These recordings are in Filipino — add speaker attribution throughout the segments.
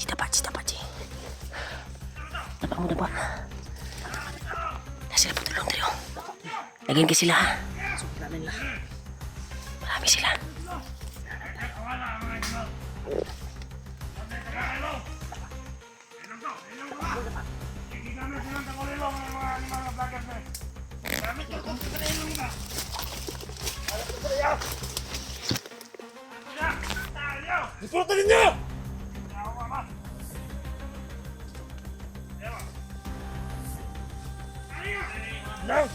Speaker 1: Dapat, Ji. Dapat mo, dapat. Sila po tulong tayo. Lagyan ka sila, ha? Marami sila.
Speaker 2: Ipulutan ninyo! Lang!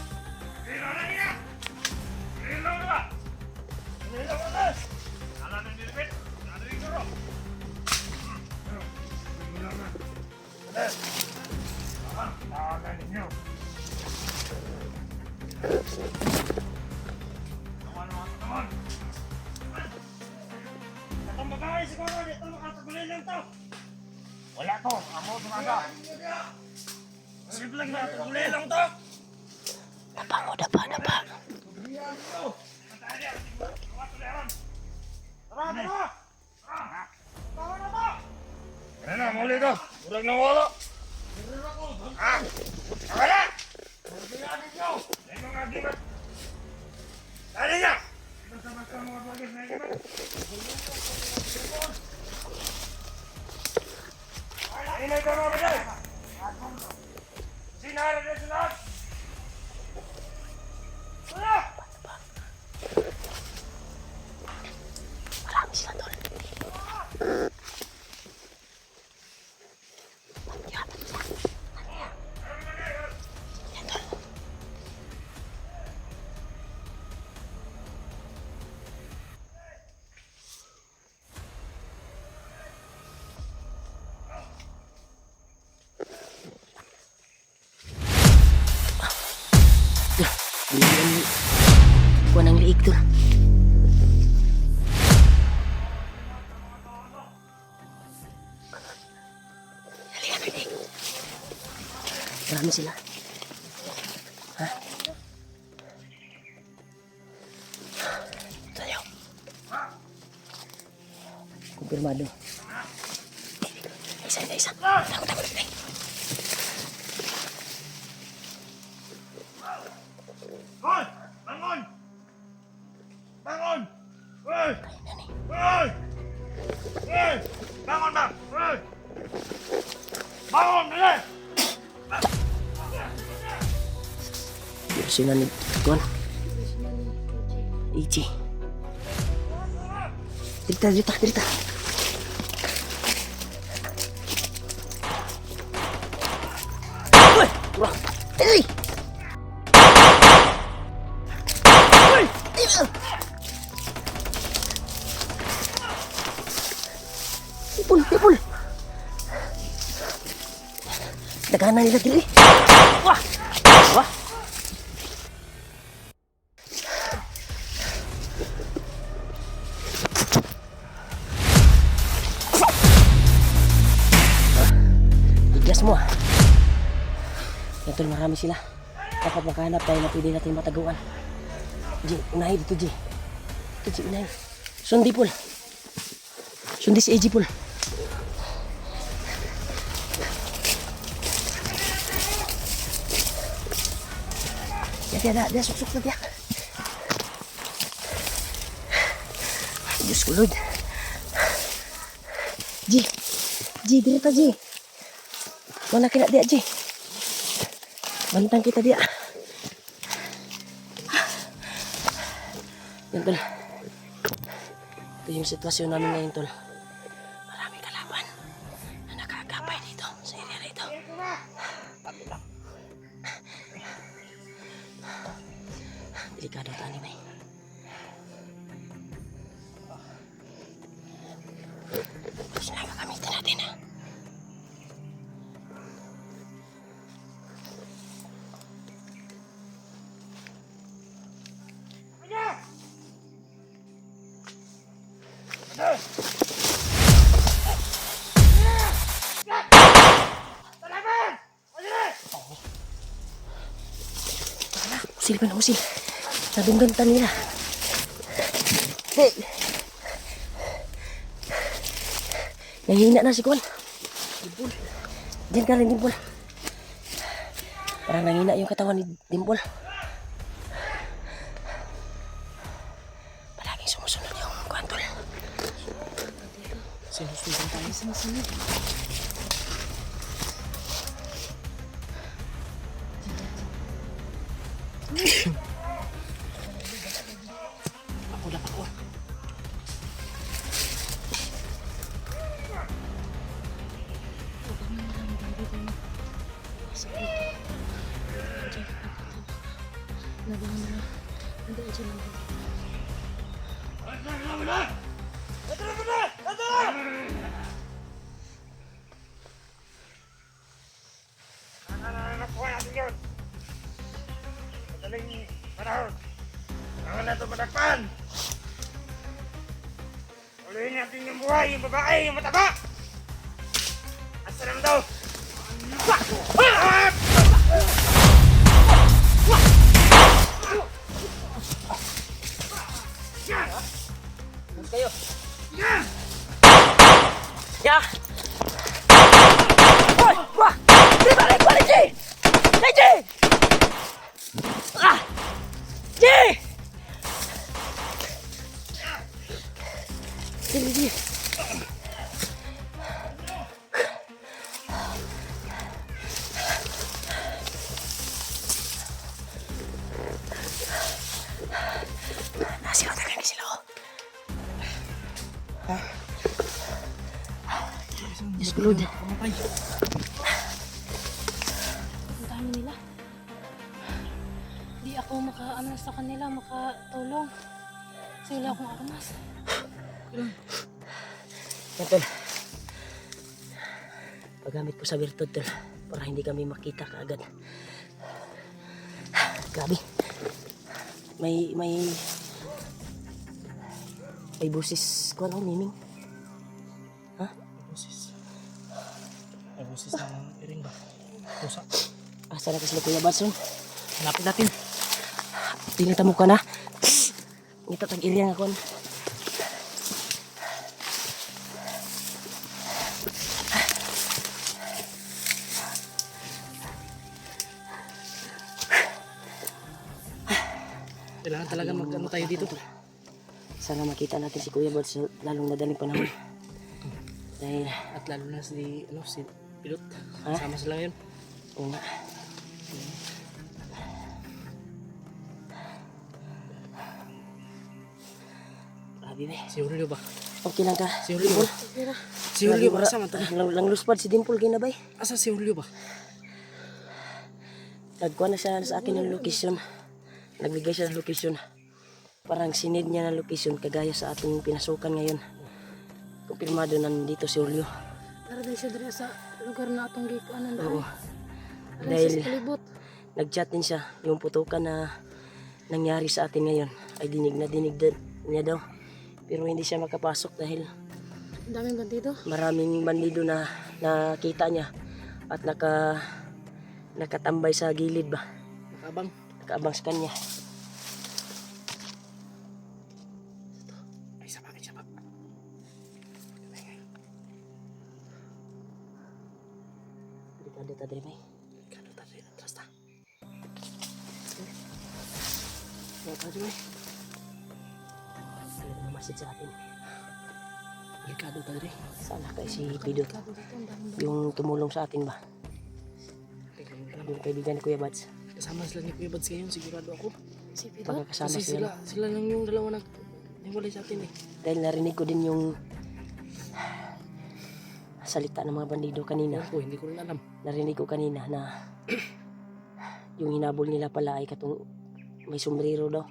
Speaker 2: Wala to, amo tumaga. Simple lang na, tuloy lang to.
Speaker 1: Dapa mo, dapa.
Speaker 2: Ano na, muli to. Urag na wala. Wala! Dali niya! Inay ko naman dyan! Sinara na sunod! Wala!
Speaker 1: Marami sila, tol. Kuha ng liig to. Halika na, liig. Marami sila. Ha? Tayo. Kumpirmado. Isa. Takot, liig.
Speaker 2: Hoy! Bangon! Bangon! Hoy! Hoy! Hoy! Bangon ba? Hoy! Bangon! Dali!
Speaker 1: Sino ni Tuan? Ichi. Dirita. Hoy! Turang! Hey! Tipul. Daganan nila dili. Wah. Tigas mo. Yan tol, marami sila. Dapat makahanap tayo na pwede natin mataguan. Ji, unahin dito, Ji. Ito, Ji, unahin. Sundi, Pul. Sundi si Eji, Pul. Dia suk na dia. Diyos ko, Lord. Ji, dirita, Ji. Mana kena dia, Ji. Bantang kita dia. Yan, Tol. Ito yung sitwasyon namin ngayon, Tol. Maraming kalaban na nakakapay dito sa area na ito. Delikado ito, anime. Tapos na gagamitin natin, ha. Usil. Nadungganta nila. Hey. Nahihina na si Kwan. Dimple. Diyan ka rin, Dimple. Parang nangina yung katawan ni Dimple. Palaging sumusunod yung kwantol. Sinusunod tayo sa masunod. Ako.
Speaker 2: Nakuha natin yun. Madaling panahon. Kailangan na ito matakpan. Ulihin natin yung buhay, yung babae, yung mataba. Asa naman daw?
Speaker 1: Kayo. Ya. Hoy, wah. Di balik, Ji. Ji. Ah. Ji. Ji. Sila talaga sila. Diyos ko, Lord.
Speaker 3: Ang dami nila. Di ako makaano sa kanila, makatulong. Kasi wala akong armas.
Speaker 1: Tol. Paggamit ko sa virtud, Tol. Para hindi kami makita kaagad. Grabe. May busis ko ano, miming. Ha?
Speaker 3: Busis. Ay, busis ng iring ba? Pusa.
Speaker 1: Asa na kasi Kuya Batson?
Speaker 3: Hanapin natin.
Speaker 1: Tinita mo ka na. Ngita tag-iriya nga kon.
Speaker 3: Kailangan talaga mag-ano tayo dito.
Speaker 1: Sana makita natin si Kuya Bats lalong madaling panahon. Dahil,
Speaker 3: At lalo na si Pilot.
Speaker 1: Ha?
Speaker 3: Sama sila ngayon.
Speaker 1: oo nga. Grabe ba?
Speaker 3: Si Julio ba?
Speaker 1: Okay lang ka?
Speaker 3: Si Julio ba? Si Julio ba? Kasama tayo.
Speaker 1: Lang luspad si Dimple ginabay.
Speaker 3: Asa si Julio ba?
Speaker 1: Nagkuha na siya sa akin ng location. Nagbigay siya ng location. Parang sinid niya ng location kagaya sa ating pinasukan ngayon. Kumpirmado na nandito si Julio.
Speaker 3: Para din siya dito sa lugar na atong gikuanan
Speaker 1: Oo.
Speaker 3: Dahil
Speaker 1: Dahil
Speaker 3: sa palibot.
Speaker 1: nag-chat din siya. Yung putukan na nangyari sa atin ngayon ay dinig niya daw. Pero hindi siya makapasok dahil
Speaker 3: Ang daming bandido.
Speaker 1: maraming bandido na nakita niya at nakatambay sa gilid ba.
Speaker 3: Nakabang.
Speaker 1: Nakaabang sa kanya.
Speaker 3: Ay, sabak.
Speaker 1: Dito, dali may.
Speaker 3: Kano tayo? Atras ta.
Speaker 1: Dito, may. Ano na message sa atin?
Speaker 3: Delikado tayo rin.
Speaker 1: Sana kay si Pidot.
Speaker 3: Delikado dito. Ang daming
Speaker 1: Yung tumulong sa atin ba? Yung kaibigan ni Kuya Bats.
Speaker 3: Kasama sila ni Kuya Bads ngayon, sigurado ako.
Speaker 1: Si Pidot? Pagkakasama
Speaker 3: Kasi
Speaker 1: sila.
Speaker 3: sila lang yung dalawa naghiwalay sa atin eh.
Speaker 1: Dahil narinig ko din yung salita ng mga bandido kanina.
Speaker 3: Ako, hindi ko rin alam.
Speaker 1: Narinig ko kanina na yung hinabol nila pala ay katong may sombrero daw.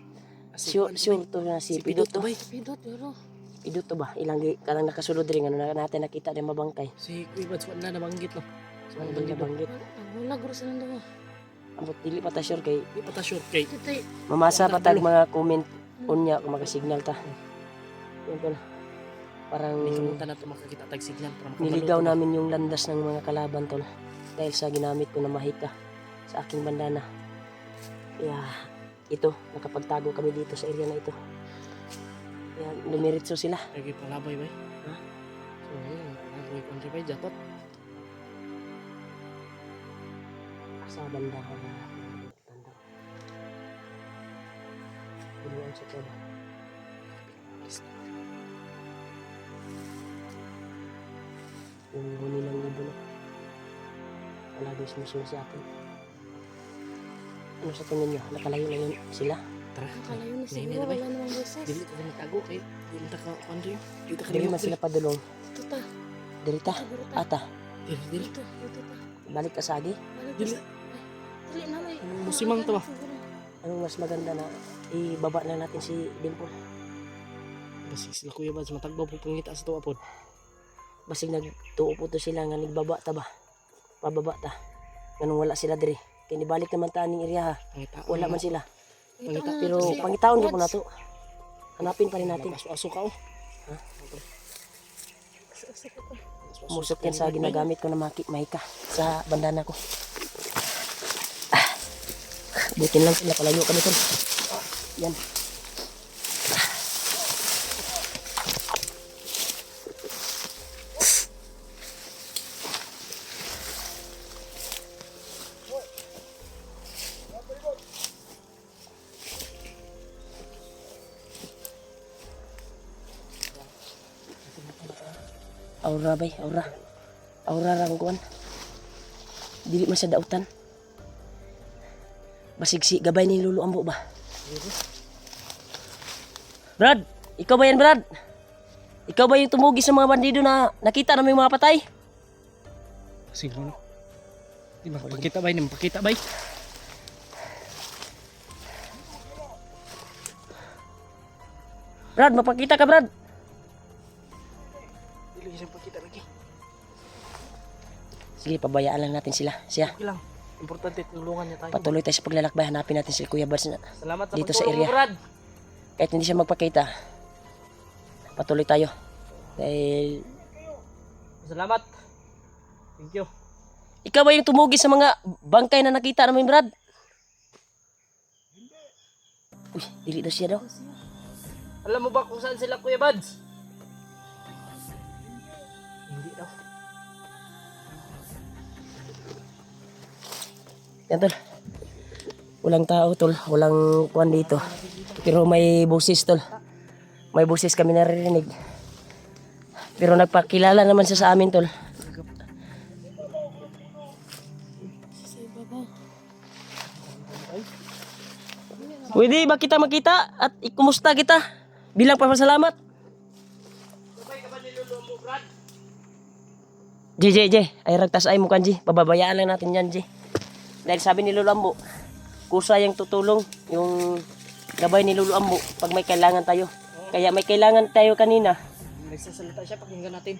Speaker 1: Sure to na si Pidot to.
Speaker 3: Pidot, pero
Speaker 1: Pidot to ba? Kalang nakasulod rin. Ano na natin nakita din mabangkay.
Speaker 3: si Kuya Bads wala na nabanggit no. So,
Speaker 1: Ang
Speaker 3: bandido.
Speaker 1: nabanggit.
Speaker 3: Wala, guro sila daw.
Speaker 1: Ambot dili pa ta sure kay
Speaker 3: Di pa ta sure kay.
Speaker 1: Eh, mamasa pa tag mga comment unya kung makasignal ta. Yun pala. Parang
Speaker 3: Hindi kamunta na ito makakita tag signal para makabalo.
Speaker 1: niligaw namin yung landas ng mga kalaban tol. Dahil sa ginamit ko na mahika sa aking bandana. Kaya ito, nakapagtago kami dito sa area na ito. Kaya lumiritso sila.
Speaker 3: Lagi palabay ba?
Speaker 1: Ha?
Speaker 3: So, yun. Nagawin ko ang ribay, jatot.
Speaker 1: sa banda ka na tanda. Puluan sa taba. Yung huni ng ibo na. Wala doon sumusunod sa atin. Ano sa tingin nyo? Nakalayo na yun sila?
Speaker 3: Tara.
Speaker 4: Nakalayo na
Speaker 3: Ngayon
Speaker 4: siguro,
Speaker 3: na, bay.
Speaker 4: wala namang boses.
Speaker 3: Dili ka na tago kay dili ta ka kuan diri. Dili ta ka
Speaker 1: Dili man sila padulong.
Speaker 4: Dito ta,
Speaker 1: Dirita.
Speaker 4: siguro ta.
Speaker 1: Ata.
Speaker 3: Dili.
Speaker 4: Dito ta.
Speaker 1: Balik ka sa agi.
Speaker 4: Balik
Speaker 3: Dili.
Speaker 4: ka sa- Ay, dili na, may.
Speaker 3: Musimang to ba?
Speaker 4: Siguro.
Speaker 1: Anong mas maganda na ibaba na natin si Dimple?
Speaker 3: Basi sila kuya ba matagbaw po pangita sa tuwa pod.
Speaker 1: Basig nagtuo po to sila nga nagbaba ta ba? Pababa ta. Ganun wala sila diri. Kaya nibalik naman ta ning area ha.
Speaker 3: Pangita.
Speaker 1: Wala man sila.
Speaker 4: Ito na,
Speaker 1: Pero
Speaker 4: kasi-
Speaker 1: pangitaon ko na to. Hanapin pa rin natin.
Speaker 3: Aso ka oh.
Speaker 4: Aso ko.
Speaker 1: Musok yan sa ginagamit ko na mahika sa bandana ko. Ah. Butin lang sila, palayo kami tol. Yan. Aura bay, aura. Aura rang kuan. Dili man sa dautan. Basig si gabay ni Lulu Ambo ba? Brad, ikaw ba yan, Brad? Ikaw ba yung tumugi sa mga bandido na nakita namin yung mga patay?
Speaker 3: Siguro. Di ba pakita bay nim pakita bay.
Speaker 1: Brad, mapakita ka, Brad.
Speaker 3: Dili siya pakita lagi.
Speaker 1: Sige, pabayaan lang natin sila. Siya,
Speaker 3: Okay lang. Importante tulungan niya tayo.
Speaker 1: patuloy tayo sa paglalakbay. Hanapin natin si Kuya Bads na
Speaker 3: Salamat sa
Speaker 1: dito sa
Speaker 3: pagtulong
Speaker 1: area.
Speaker 3: mo, Brad.
Speaker 1: kahit hindi siya magpakita. Patuloy tayo. Dahil
Speaker 3: Salamat. Thank you.
Speaker 1: ikaw ba yung tumugi sa mga bangkay na nakita namin, Brad? Uy, dili na siya daw.
Speaker 3: Alam mo ba kung saan sila Kuya Bads? Hindi daw.
Speaker 1: Yan tol. Walang tao tol. Walang kuwan dito. Pero may busis tol. May busis kami naririnig. Pero nagpakilala naman siya sa amin tol.
Speaker 4: Sa ibabaw.
Speaker 1: Pwede ba kita makita at ikumusta kita? Bilang pasalamat.
Speaker 3: Sabay ka ba niluluwa mo, Brad?
Speaker 1: J. Ay ragtas ay mo kanji. Pababayaan lang natin yan, J. Dahil sabi ni Lolo Ambo, kusa yung tutulong yung gabay ni Lolo Ambo pag may kailangan tayo. Kaya may kailangan tayo kanina.
Speaker 3: Nagsasalita siya, pakinggan natin.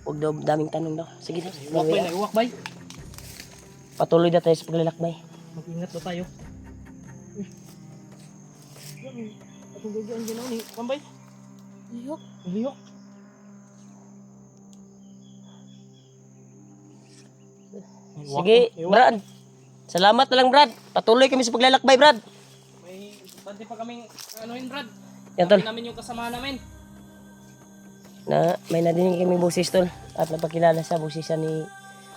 Speaker 1: Huwag daw daming tanong daw. Sige na.
Speaker 3: Uwak bay, uwak bay.
Speaker 1: Patuloy na tayo sa paglalakbay.
Speaker 3: Mag-ingat ba tayo? Atong gagawin ginaw ni Pambay.
Speaker 4: Lihok.
Speaker 3: Liyok.
Speaker 1: Sige, Brad. Salamat na lang, Brad. Patuloy kami sa paglalakbay, Brad.
Speaker 3: May bante pa kaming anuhin, Brad.
Speaker 1: Yan, tol.
Speaker 3: Sabi namin yung kasama namin.
Speaker 1: Na may nadinig kami busis, tol. At napakilala sa busis ni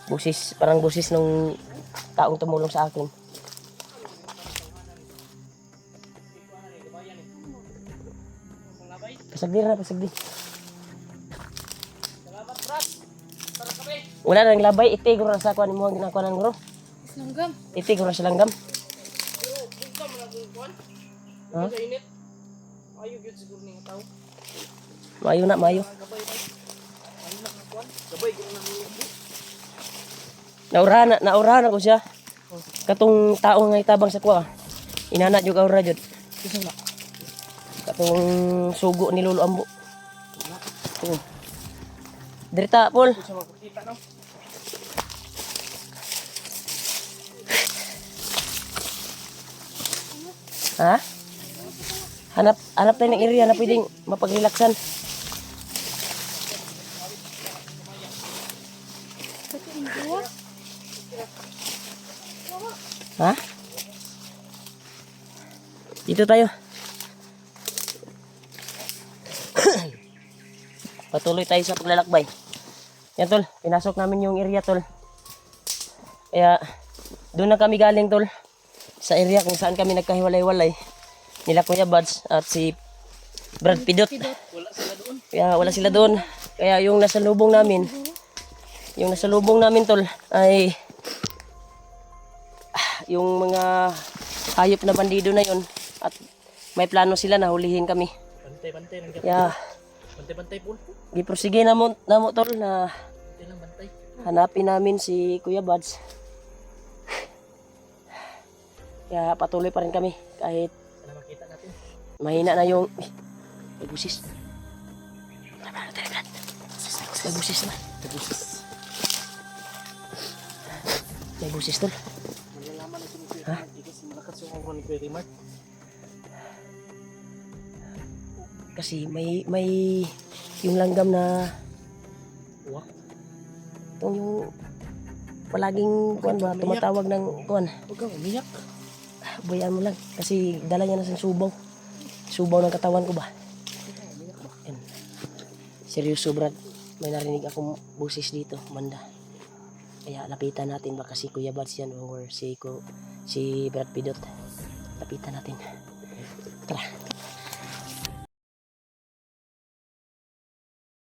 Speaker 1: busis, parang busis nung taong tumulong sa akin. Pasagdi na, pasagdi.
Speaker 3: Salamat, Brad. Tara kami.
Speaker 1: Wala nang labay, itig ra sa kuan mo ginakuan ng guro.
Speaker 4: Islanggam.
Speaker 1: Itig ra sa langgam.
Speaker 3: Pero, bunta mo na kung kuhan.
Speaker 1: Ha?
Speaker 3: Sa init. Ayaw yun siguro ng tao.
Speaker 1: Maayo na, maayo.
Speaker 3: Gabay bay. Ayaw na kang kuhan. Gabay, gano'n na niliyok mo.
Speaker 1: Naurahan ako siya. Katong tao nga itabang sa kuha. Inana jud aura jud.
Speaker 3: Kasi na.
Speaker 1: Katong sugo ni Lolo Ambo. Oo. Dirita, Paul.
Speaker 3: Kung siya magpakita, no?
Speaker 1: Ha? Hanap tayo ng area na pwedeng mapagrelaksan.
Speaker 4: Pati ang buwak.
Speaker 1: Ha? Dito tayo. Patuloy tayo sa paglalakbay. Yan tol, pinasok namin yung area tol. Kaya doon na kami galing tol. Sa area kung saan kami nagkahiwalay-walay. Nila Kuya Buds at si Brad Pidot. Kaya wala sila doon. Kaya yung nasa lubong namin tol ay yung mga hayop na bandido na yon at may plano sila na hulihin kami.
Speaker 3: Bantay lang.
Speaker 1: Kaya
Speaker 3: Bantay Paul.
Speaker 1: giprosige na mo tol na
Speaker 3: Bantay lang bantay.
Speaker 1: hanapin namin si Kuya Buds. Kaya patuloy pa rin kami kahit
Speaker 3: Sana makita natin.
Speaker 1: mahina na yung may busis. May busis na. May busis tol.
Speaker 3: Malalaman na si Kuya
Speaker 1: Ha?
Speaker 3: Rimar. Kasi malakas yung aura ni Kuya Rimar.
Speaker 1: Kasi may yung langgam na
Speaker 3: Uwak.
Speaker 1: yung palaging kuan ba tumatawag ng kuan.
Speaker 3: Huwag kang umiyak.
Speaker 1: Bayaan mo lang kasi dala niya na sa subaw. Subaw ng katawan ko ba? Yan. Seryoso Brad. May narinig akong busis dito, banda. Kaya lapitan natin baka si Kuya Buds yan or si Brad Pidot. Lapitan natin. Tara.